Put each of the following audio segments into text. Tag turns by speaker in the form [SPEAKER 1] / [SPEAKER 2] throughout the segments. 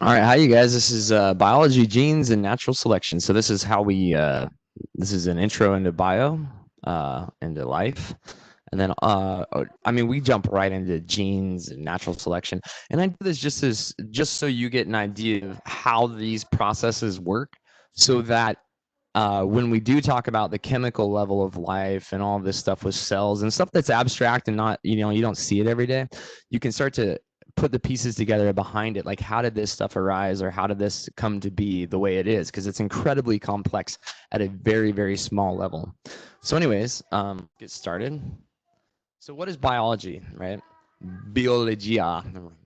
[SPEAKER 1] All right, hi you guys. This is biology, genes, and natural selection. So this is how we this is an intro into bio, into life, and then I mean we jump right into genes and natural selection. And I do this just so you get an idea of how these processes work, so that when we do talk about the chemical level of life and all this stuff with cells and stuff that's abstract and not, you don't see it every day, you can start to put the pieces together behind it. Like, how did this stuff arise, or how did this come to be the way it is? Because it's incredibly complex at a very, very small level. So anyways, get started. So what is biology, right? Biologia,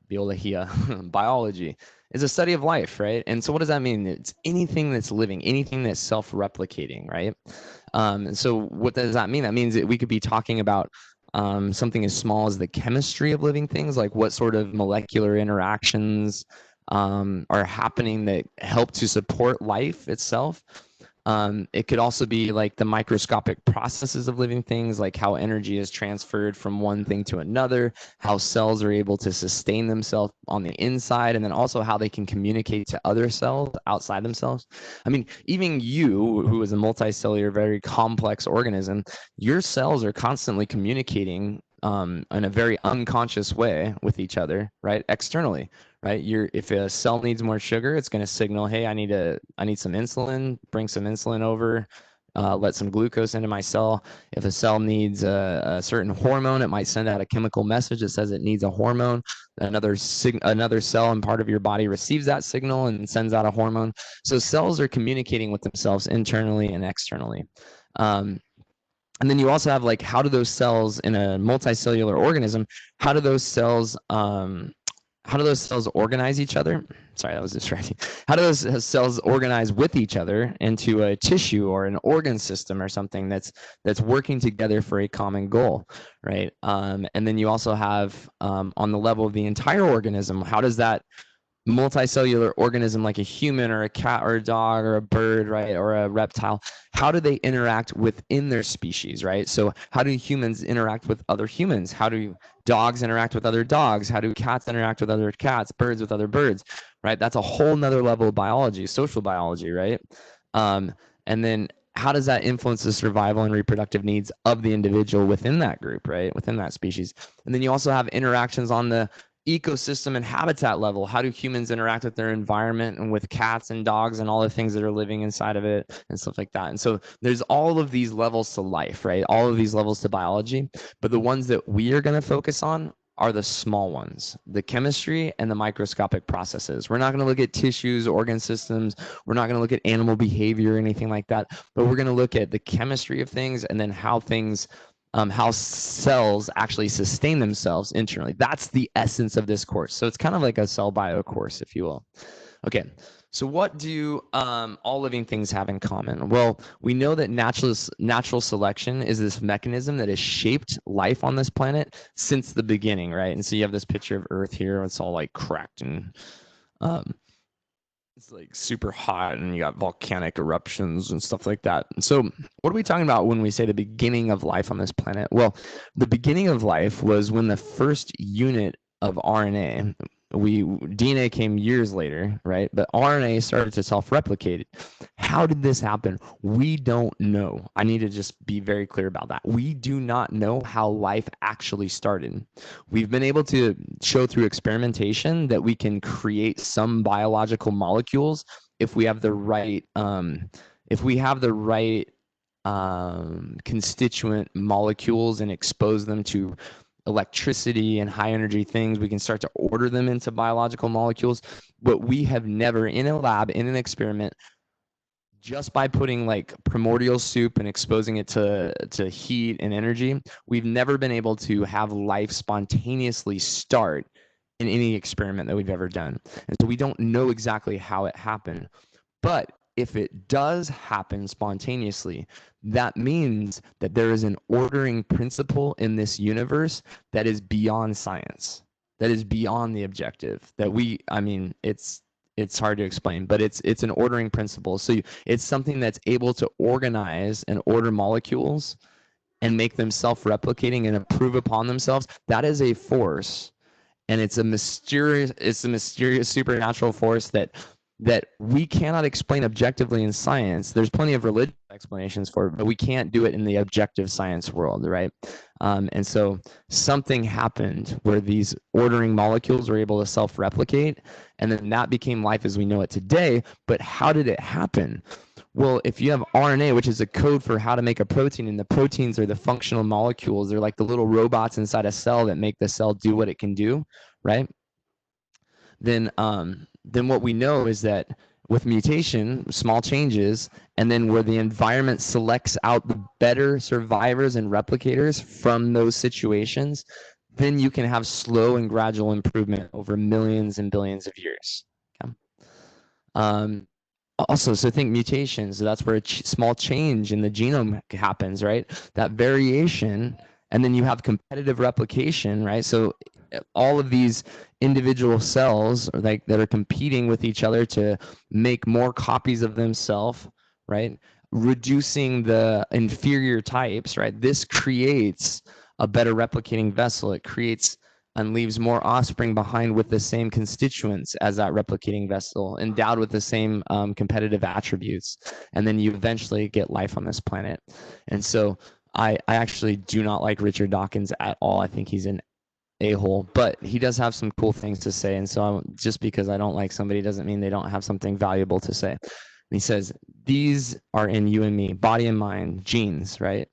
[SPEAKER 1] biologia, biology is a study of life, right? And so what does that mean? It's anything that's living, anything that's self-replicating, right? And so what does that mean? That means that we could be talking about something as small as the chemistry of living things, like what sort of molecular interactions are happening that help to support life itself. It could also be like the microscopic processes of living things, like how energy is transferred from one thing to another, how cells are able to sustain themselves on the inside, and then also how they can communicate to other cells outside themselves. I mean, even you, who is a multicellular, very complex organism, your cells are constantly communicating in a very unconscious way with each other, right? Externally, right? If a cell needs more sugar, it's going to signal, hey, I need some insulin, bring some insulin over, let some glucose into my cell. If a cell needs a certain hormone, it might send out a chemical message that says it needs a hormone. Another cell and part of your body receives that signal and sends out a hormone. So cells are communicating with themselves internally and externally. And then you also have, like, how do those cells in a multicellular organism, how do those cells organize each other? Sorry, that was distracting. How do those cells organize with each other into a tissue or an organ system or something that's working together for a common goal, right? And then you also have, on the level of the entire organism, how does that multicellular organism, like a human or a cat or a dog or a bird, right, or a reptile, how do they interact within their species, right? So how do humans interact with other humans? How do dogs interact with other dogs? How do cats interact with other cats, birds with other birds, right? That's a whole nother level of biology, social biology, right? And then how does that influence the survival and reproductive needs of the individual within that group, right, within that species? And then you also have interactions on the ecosystem and habitat level. How do humans interact with their environment and with cats and dogs and all the things that are living inside of it and stuff like that? And so there's all of these levels to life, right? All of these levels to biology, but the ones that we are going to focus on are the small ones, the chemistry and the microscopic processes. We're not going to look at tissues, organ systems. We're not going to look at animal behavior or anything like that, but we're going to look at the chemistry of things, and then how cells actually sustain themselves internally. That's the essence of this course. So it's kind of like a cell bio course, if you will. Okay, so what do all living things have in common? Well, we know that natural selection is this mechanism that has shaped life on this planet since the beginning, right? And so you have this picture of Earth here. It's all like cracked and um, it's like super hot, and you got volcanic eruptions and stuff like that. And so what are we talking about when we say the beginning of life on this planet? Well, the beginning of life was when the first unit of RNA, DNA came years later, right? But RNA started to self-replicate. How did this happen? We don't know. I need to just be very clear about that. We do not know how life actually started. We've been able to show through experimentation that we can create some biological molecules if we have the right constituent molecules and expose them to electricity and high energy things. We can start to order them into biological molecules, but we have never, in a lab, in an experiment, just by putting like primordial soup and exposing it to heat and energy, we've never been able to have life spontaneously start in any experiment that we've ever done. And so we don't know exactly how it happened. But if it does happen spontaneously, that means that there is an ordering principle in this universe that is beyond science, that is beyond the objective. It's hard to explain, but it's an ordering principle. So it's something that's able to organize and order molecules and make them self-replicating and improve upon themselves. That is a force, and it's a mysterious supernatural force that we cannot explain objectively in science. There's plenty of religious explanations for it, but we can't do it in the objective science world, right? And so something happened where these ordering molecules were able to self-replicate, and then that became life as we know it today. But how did it happen? Well, if you have RNA, which is a code for how to make a protein, and the proteins are the functional molecules, they're like the little robots inside a cell that make the cell do what it can do, right? Then what we know is that with mutation, small changes, and then where the environment selects out the better survivors and replicators from those situations, then you can have slow and gradual improvement over millions and billions of years. Okay? Also, so think mutations. So that's where a small change in the genome happens, right? That variation, and then you have competitive replication, right? So all of these individual cells are like that are competing with each other to make more copies of themselves, right? Reducing the inferior types, right? This creates a better replicating vessel. It creates and leaves more offspring behind with the same constituents as that replicating vessel, endowed with the same competitive attributes. And then you eventually get life on this planet. And so I actually do not like Richard Dawkins at all. I think he's an a-hole, but he does have some cool things to say. And so just because I don't like somebody doesn't mean they don't have something valuable to say. And he says, these are in you and me, body and mind, genes, right?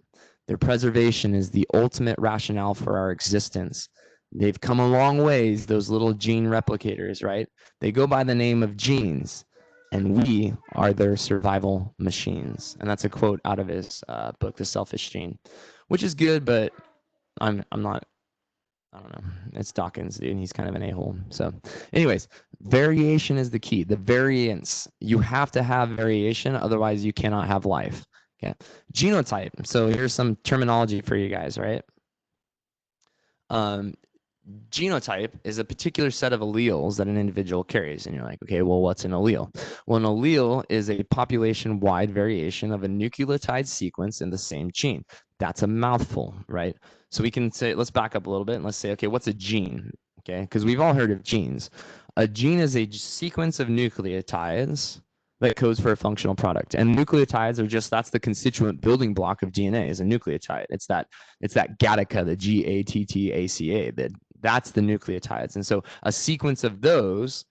[SPEAKER 1] Their preservation is the ultimate rationale for our existence. They've come a long ways, those little gene replicators, right? They go by the name of genes, and we are their survival machines. And that's a quote out of his book, The Selfish Gene, which is good, but I'm not, I don't know. It's Dawkins, dude, and he's kind of an a-hole. So anyways, variation is the key. The variance, you have to have variation, otherwise you cannot have life. Okay. Genotype. So here's some terminology for you guys, right? Genotype is a particular set of alleles that an individual carries. And you're like, okay, well, what's an allele? Well, an allele is a population-wide variation of a nucleotide sequence in the same gene. That's a mouthful, right? So we can say, let's back up a little bit and let's say, okay, what's a gene? Okay, because we've all heard of genes. A gene is a sequence of nucleotides that codes for a functional product. And nucleotides are just, that's the constituent building block of DNA is a nucleotide. It's that Gattaca, the Gattaca, that's the nucleotides. And so a sequence of those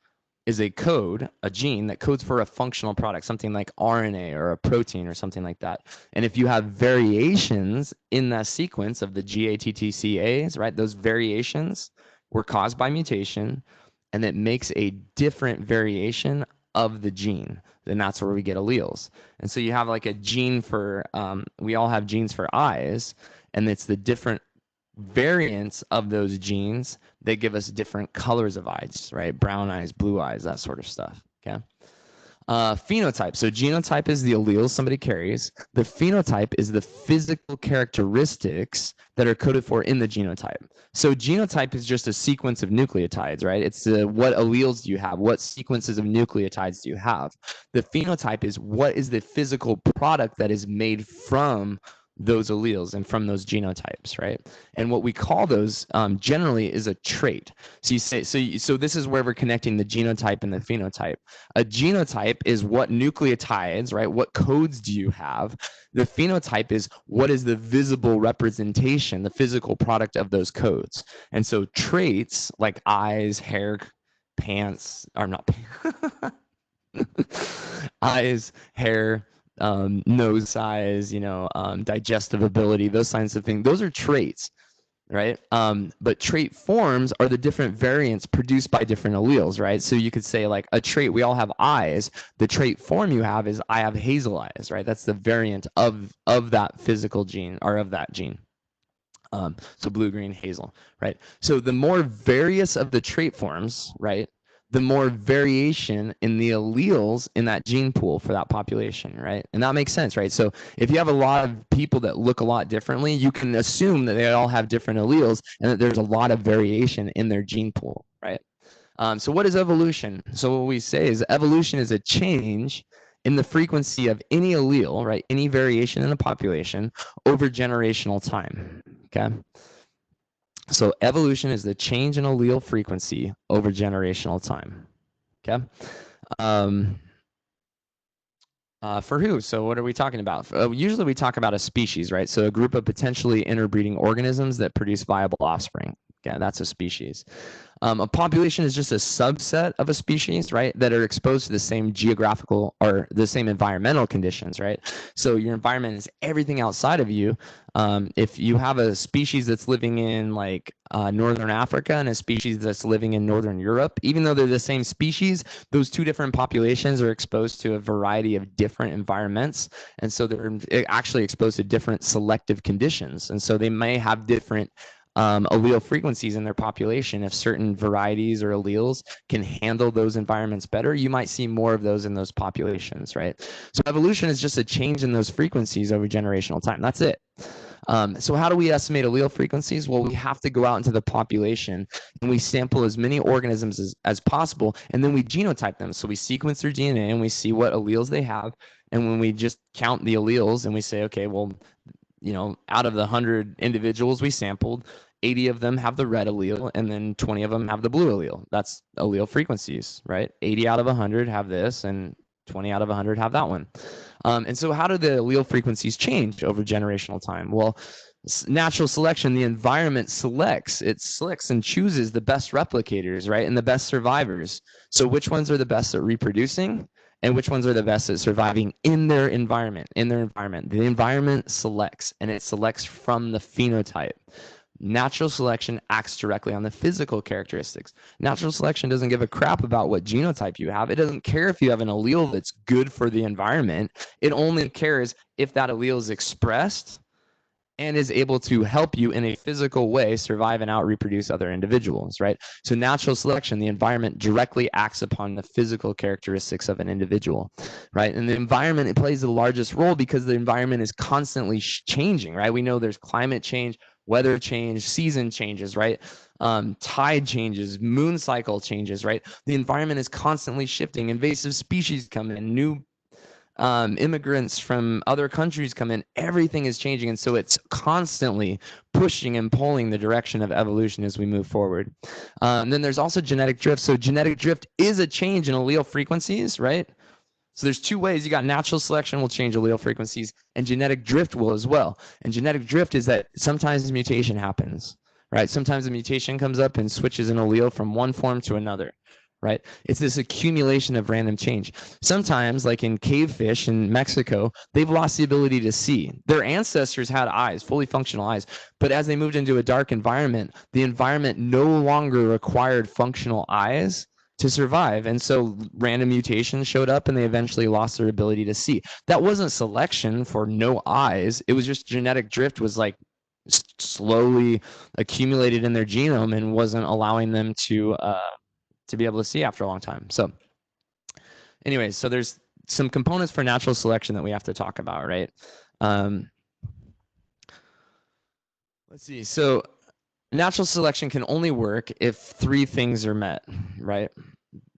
[SPEAKER 1] is a code, a gene that codes for a functional product, something like RNA or a protein or something like that. And if you have variations in that sequence of the GATTCAs, right, those variations were caused by mutation, and it makes a different variation of the gene, then that's where we get alleles. And so you have like a gene for, we all have genes for eyes, and it's the different variants of those genes that give us different colors of eyes, right? Brown eyes, blue eyes, that sort of stuff, okay? Phenotype. So genotype is the alleles somebody carries. The phenotype is the physical characteristics that are coded for in the genotype. So genotype is just a sequence of nucleotides, right? It's what alleles do you have? What sequences of nucleotides do you have? The phenotype is what is the physical product that is made from those alleles and from those genotypes, right? And what we call those generally is a trait. So you say, so this is where we're connecting the genotype and the phenotype. A genotype is what nucleotides, right? What codes do you have? The phenotype is what is the visible representation, the physical product of those codes. And so traits like eyes, hair, pants, are not eyes, hair, nose size, digestive ability, those kinds of things. Those are traits, right? But trait forms are the different variants produced by different alleles, right? So you could say like a trait, we all have eyes. The trait form you have is I have hazel eyes, right? That's the variant of that physical gene or of that gene. So blue, green, hazel, right? So the more various of the trait forms, right, the more variation in the alleles in that gene pool for that population, right? And that makes sense, right? So if you have a lot of people that look a lot differently, you can assume that they all have different alleles and that there's a lot of variation in their gene pool, right? So what is evolution? So what we say is evolution is a change in the frequency of any allele, right? Any variation in the population over generational time, okay? So evolution is the change in allele frequency over generational time. Okay. For who? So what are we talking about? Usually we talk about a species, right? So a group of potentially interbreeding organisms that produce viable offspring. Yeah, that's a species. A population is just a subset of a species, right, that are exposed to the same geographical or the same environmental conditions, right? So your environment is everything outside of you. If you have a species that's living in like northern Africa and a species that's living in northern Europe, even though they're the same species, those two different populations are exposed to a variety of different environments, and so they're actually exposed to different selective conditions, and so they may have different allele frequencies in their population. If certain varieties or alleles can handle those environments better, you might see more of those in those populations, right? So evolution is just a change in those frequencies over generational time. That's it. So how do we estimate allele frequencies? Well, we have to go out into the population and we sample as many organisms as possible, and then we genotype them. So we sequence their DNA and we see what alleles they have. And when we just count the alleles and we say, okay, well, out of the 100 individuals we sampled, 80 of them have the red allele, and then 20 of them have the blue allele. That's allele frequencies, right? 80 out of 100 have this, and 20 out of 100 have that one. And so how do the allele frequencies change over generational time? Well, natural selection, the environment selects and chooses the best replicators, right, and the best survivors. So which ones are the best at reproducing, and which ones are the best at surviving in their environment? The environment selects, and it selects from the phenotype. Natural selection acts directly on the physical characteristics. Natural selection doesn't give a crap about what genotype you have. It doesn't care if you have an allele that's good for the environment. It only cares if that allele is expressed and is able to help you in a physical way survive and out reproduce other individuals, right? So natural selection, the environment directly acts upon the physical characteristics of an individual, right? And the environment, it plays the largest role because the environment is constantly changing, right? We know there's climate change, weather change, season changes, right? Tide changes, moon cycle changes, right? The environment is constantly shifting. Invasive species come in, new immigrants from other countries come in, everything is changing. And so it's constantly pushing and pulling the direction of evolution as we move forward. Then there's also genetic drift. So genetic drift is a change in allele frequencies, right? So there's two ways. You got natural selection will change allele frequencies, and genetic drift will as well. And genetic drift is that sometimes mutation happens, right? Sometimes a mutation comes up and switches an allele from one form to another, right? It's this accumulation of random change. Sometimes, like in cave fish in Mexico, they've lost the ability to see. Their ancestors had eyes, fully functional eyes, but as they moved into a dark environment, the environment no longer required functional eyes to survive. And so random mutations showed up and they eventually lost their ability to see. That wasn't selection for no eyes. It was just genetic drift was like slowly accumulated in their genome and wasn't allowing them to be able to see after a long time. So anyways, so there's some components for natural selection that we have to talk about, right? Let's see. So natural selection can only work if three things are met, right?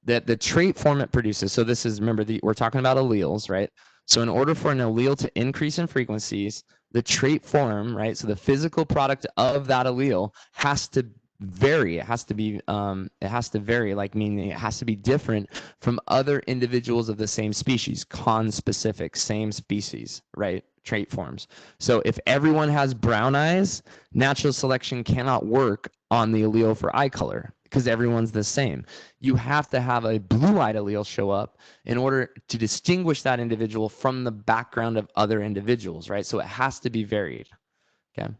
[SPEAKER 1] That the trait form it produces. So this is, remember, we're talking about alleles, right? So in order for an allele to increase in frequencies, the trait form, right? So the physical product of that allele has to vary. It has to be, like meaning it has to be different from other individuals of the same species, conspecific, same species, right? Trait forms. So if everyone has brown eyes, natural selection cannot work on the allele for eye color because everyone's the same. You have to have a blue-eyed allele show up in order to distinguish that individual from the background of other individuals, right? So it has to be varied, okay?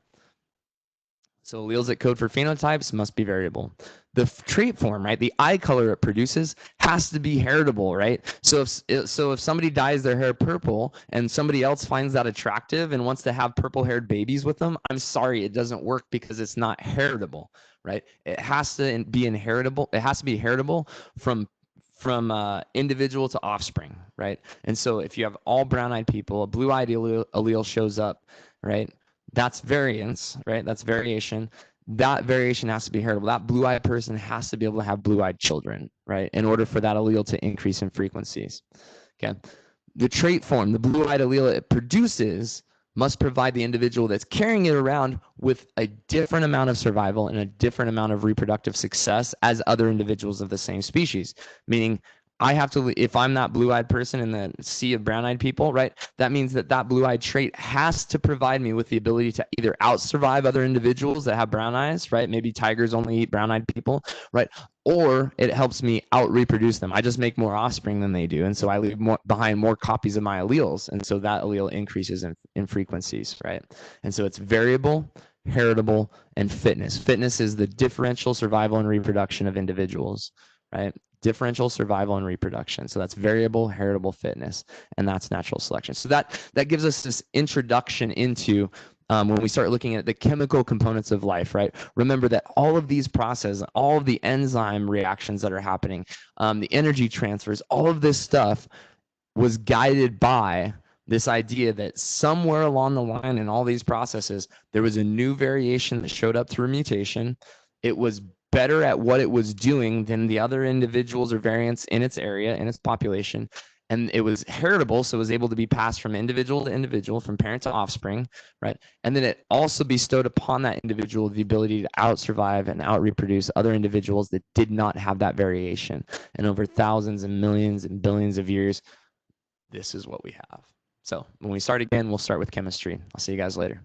[SPEAKER 1] So alleles that code for phenotypes must be variable. The trait form, right, the eye color it produces has to be heritable, right? So if somebody dyes their hair purple and somebody else finds that attractive and wants to have purple-haired babies with them, I'm sorry, it doesn't work because it's not heritable, right? It has to be inheritable. It has to be heritable from individual to offspring, right? And so if you have all brown-eyed people, a blue-eyed allele shows up, right? That's variance, right? That's variation. That variation has to be heritable. That blue-eyed person has to be able to have blue-eyed children, right? In order for that allele to increase in frequencies, okay? The trait form, the blue-eyed allele it produces must provide the individual that's carrying it around with a different amount of survival and a different amount of reproductive success as other individuals of the same species. Meaning, I have to, if I'm that blue-eyed person in the sea of brown-eyed people, right? That means that that blue-eyed trait has to provide me with the ability to either out-survive other individuals that have brown eyes, right? Maybe tigers only eat brown-eyed people, right? Or it helps me out-reproduce them. I just make more offspring than they do, and so I leave behind more copies of my alleles, and so that allele increases in frequencies, right? And so it's variable, heritable, and fitness. Fitness is the differential survival and reproduction of individuals, right? Differential survival and reproduction. So that's variable, heritable, fitness, and that's natural selection. So that gives us this introduction into when we start looking at the chemical components of life, right? Remember that all of these processes, all of the enzyme reactions that are happening, the energy transfers, all of this stuff was guided by this idea that somewhere along the line in all these processes, there was a new variation that showed up through mutation. It was better at what it was doing than the other individuals or variants in its area, in its population. And it was heritable, so it was able to be passed from individual to individual, from parent to offspring, right? And then it also bestowed upon that individual the ability to out-survive and out-reproduce other individuals that did not have that variation. And over thousands and millions and billions of years, this is what we have. So when we start again, we'll start with chemistry. I'll see you guys later.